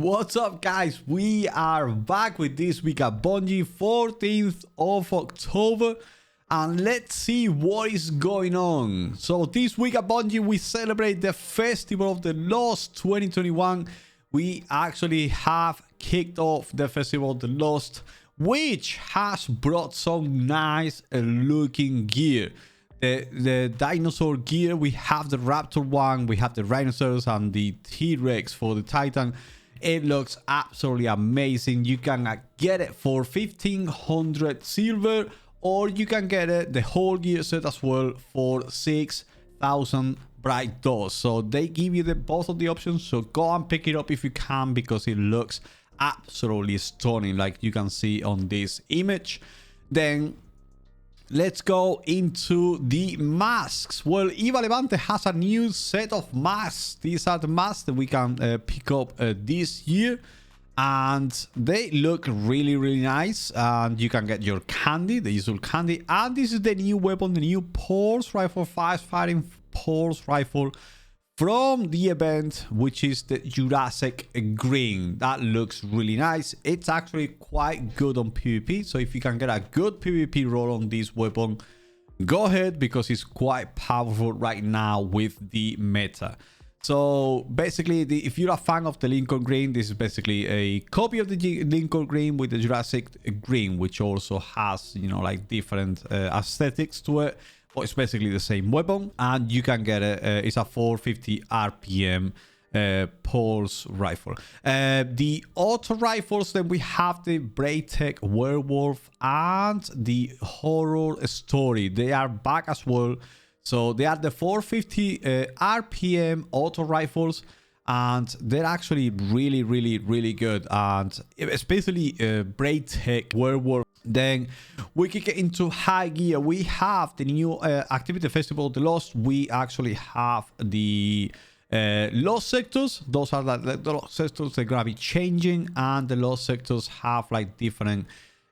What's up, guys? We are back with This Week at Bungie, 14th of October, and let's see what is going on. So this week at Bungie, we celebrate the Festival of the Lost 2021. We actually have kicked off the Festival of the Lost, which has brought some nice looking gear. The dinosaur gear, we have the Raptor one, we have the Rhinoceros and the T-Rex for the Titan. It looks absolutely amazing. You can get it for 1500 silver, or you can get it the whole gear set as well for 6000 bright dust. So they give you both of the options, so go and pick it up if you can, because it looks absolutely stunning, like you can see on this image. Then let's go into the masks. Well, Eva Levante has a new set of masks. These are the masks that we can pick up this year, and they look really nice. And you can get your candy, the usual candy. And this is the new weapon, the new pulse rifle, fast firing pulse rifle from the event, which is the Jurassic green. That looks really nice. It's actually quite good on PvP, so if you can get a good PvP roll on this weapon, go ahead, because it's quite powerful right now with the meta. So basically, if you're a fan of the Lincoln green, this is basically a copy of the Lincoln green with the Jurassic green, which also has, you know, like different aesthetics to it. But it's basically the same weapon, and you can get it. It's a 450 RPM pulse rifle. The auto rifles, then we have the Braytech Werewolf and the Horror Story. They are back as well. So they are the 450 RPM auto rifles, and they're actually really good. And especially Braytech Werewolf. Then we kick it into high gear. We have the new activity Festival of the Lost. We actually have the Lost sectors. Those are like the Lost sectors. They're gonna be changing, and the Lost sectors have like different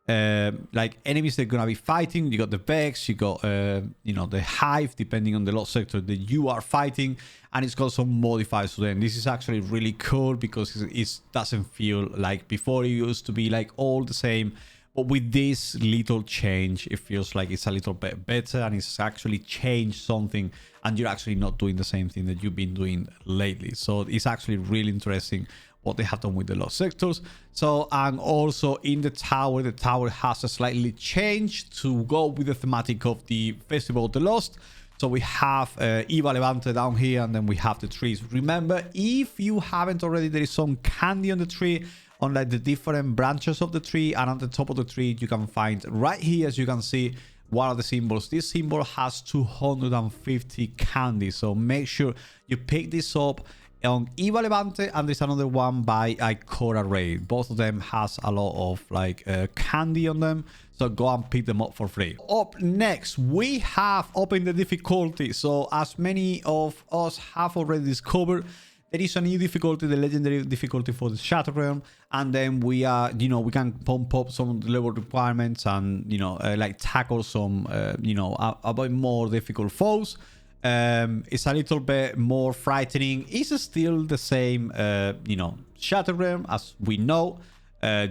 like enemies they're gonna be fighting. You got the Vex, you got you know, the Hive, depending on the Lost sector that you are fighting, and it's got some modifiers to them. This is actually really cool because it doesn't feel like before. It used to be like all the same. But with this little change, it feels like it's a little bit better, and it's actually changed something, and you're actually not doing the same thing that you've been doing lately. So it's actually really interesting what they have done with the Lost sectors. So, and also in the tower has a slightly changed to go with the thematic of the Festival of the Lost. So we have Eva Levante down here, and then we have the trees. Remember, if you haven't already, there is some candy on the tree, on like the different branches of the tree, and on the top of the tree you can find right here, as you can see, one of the symbols. This symbol has 250 candy, so make sure you pick this up on Eva Levante, and there's another one by Ikora Raid. Both of them has a lot of like candy on them, so go and pick them up for free. Up next, we have opened the difficulty. So as many of us have already discovered, there is a new difficulty, the legendary difficulty for the Shadow Realm, and then we are, you know, we can pump up some of the level requirements, and, you know, like tackle some, you know, a bit more difficult foes. It's a little bit more frightening. It's still the same, you know, Shadow Realm as we know.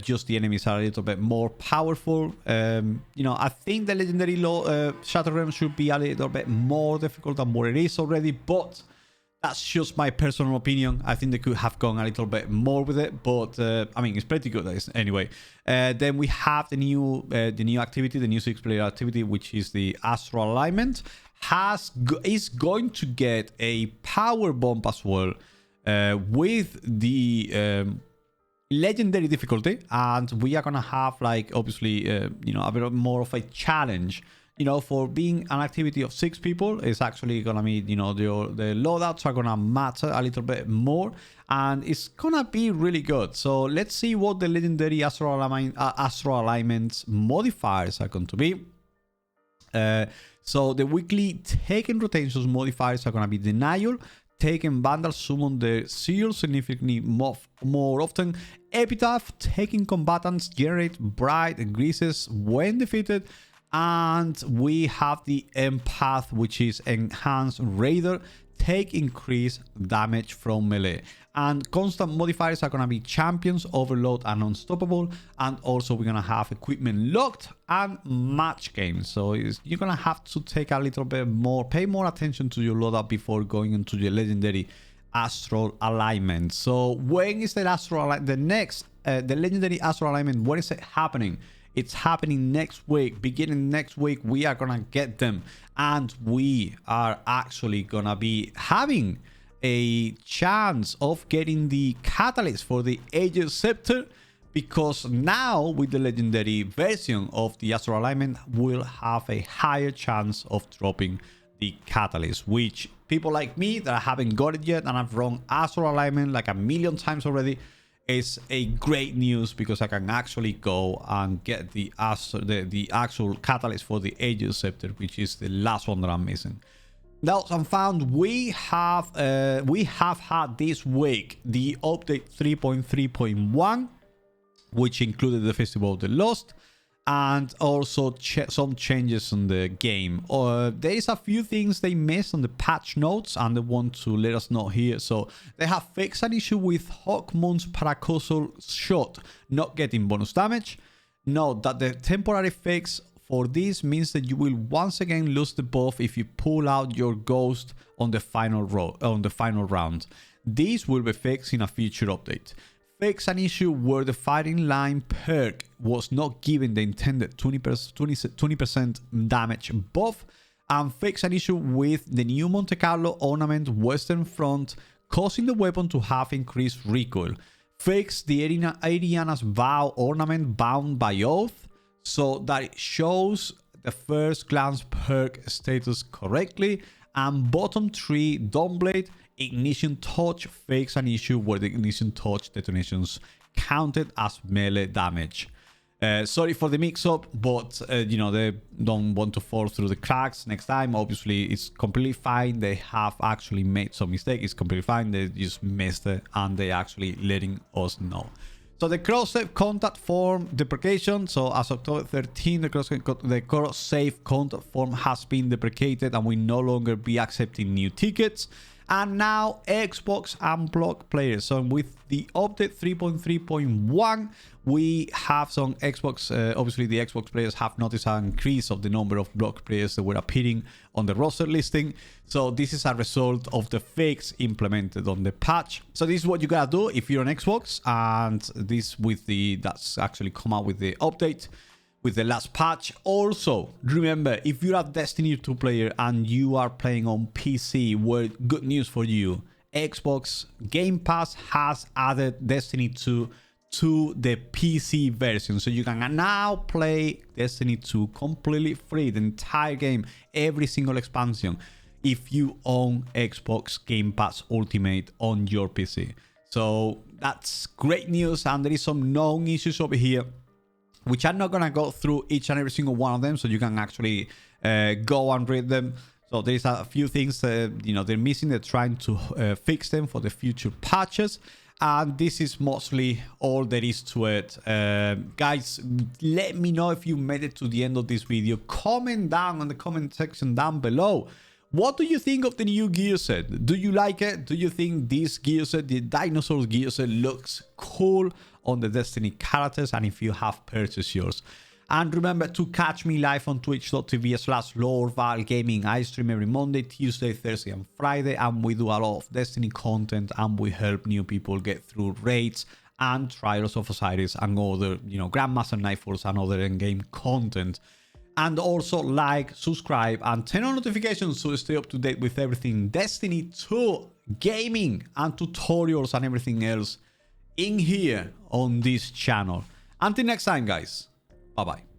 Just the enemies are a little bit more powerful. You know, I think the legendary Shadow Realm should be a little bit more difficult than what it is already, but that's just my personal opinion. I think they could have gone a little bit more with it, but I mean, it's pretty good anyway. Then we have the new activity, the new 6-player activity, which is the Astral Alignment. Is going to get a power bomb as well with the legendary difficulty, and we are gonna have, like, obviously you know, a bit more of a challenge. You know, for being an activity of 6 people, it's actually gonna be, you know, the loadouts are gonna matter a little bit more, and it's gonna be really good. So let's see what the legendary Astral Alignment modifiers are going to be. So the weekly taken rotations modifiers are gonna be Denial, Taken Vandal, Summon the Seal significantly more often, Epitaph, Taking Combatants generate bright greases when defeated, and we have the Empath, which is Enhanced Raider, take increased damage from melee. And constant modifiers are going to be champions, overload, and unstoppable. And also we're going to have equipment locked and match games. So you're going to have to take a little bit more, pay more attention to your loadout before going into the legendary Astral Alignment. So when is the Astral Alignment? The legendary Astral Alignment, when is it happening? It's happening next week. Beginning next week, we are gonna get them, and we are actually gonna be having a chance of getting the catalyst for the AGER'S scepter, because now with the legendary version of the Astral Alignment, we'll have a higher chance of dropping the catalyst, which people like me that haven't got it yet and I've run Astral Alignment like a million times already, is a great news, because I can actually go and get the actual catalyst for the AGER'S scepter, which is the last one that I'm missing. Now, some found we have had this week the update 3.3.1, which included the Festival of the Lost, and also some changes in the game. There is a few things they missed on the patch notes, and they want to let us know here. So they have fixed an issue with Hawkmoon's Paracausal shot not getting bonus damage. Note that the temporary fix for this means that you will once again lose the buff if you pull out your ghost on the final round. This will be fixed in a future update. Fix an issue where the fighting line perk was not given the intended 20% damage buff, and fix an issue with the new Monte Carlo ornament Western Front causing the weapon to have increased recoil. Fix the Ariana's Vow ornament Bound by Oath so that it shows the first glance perk status correctly, and bottom 3 Dawnblade Ignition Touch fix an issue where the Ignition Touch detonations counted as melee damage. Sorry for the mix-up, but you know, they don't want to fall through the cracks next time. Obviously, it's completely fine. They have actually made some mistake. It's completely fine. They just missed it, and they actually letting us know. So the cross-save contact form deprecation. So as of October 13, the cross-save contact form has been deprecated, and we no longer be accepting new tickets. And now Xbox Unblocked players. So with the update 3.3.1, we have some Xbox, obviously the Xbox players have noticed an increase of the number of blocked players that were appearing on the roster listing. So this is a result of the fix implemented on the patch. So this is what you gotta do if you're on Xbox, and this with that's actually come out with the update with the last patch. Also, remember, if you're a Destiny 2 player and you are playing on PC, well, good news for you. Xbox Game Pass has added Destiny 2 to the PC version. So you can now play Destiny 2 completely free, the entire game, every single expansion, if you own Xbox Game Pass Ultimate on your PC. So that's great news, and there is some known issues over here, which I'm not going to go through each and every single one of them, so you can actually go and read them. So there's a few things that, you know, they're missing. They're trying to fix them for the future patches. And this is mostly all there is to it. Guys, let me know if you made it to the end of this video. Comment down in the comment section down below. What do you think of the new gear set? Do you like it? Do you think this gear set, the dinosaur gear set, looks cool on the Destiny characters? And if you have purchased yours. And remember to catch me live on twitch.tv/LordValGaming. I stream every Monday, Tuesday, Thursday, and Friday. And we do a lot of Destiny content, and we help new people get through raids and Trials of Osiris and other, you know, Grandmaster Nightfalls and other in-game content. And also like, subscribe, and turn on notifications to stay up to date with everything Destiny 2 gaming and tutorials and everything else in here on this channel. Until next time, guys. Bye-bye.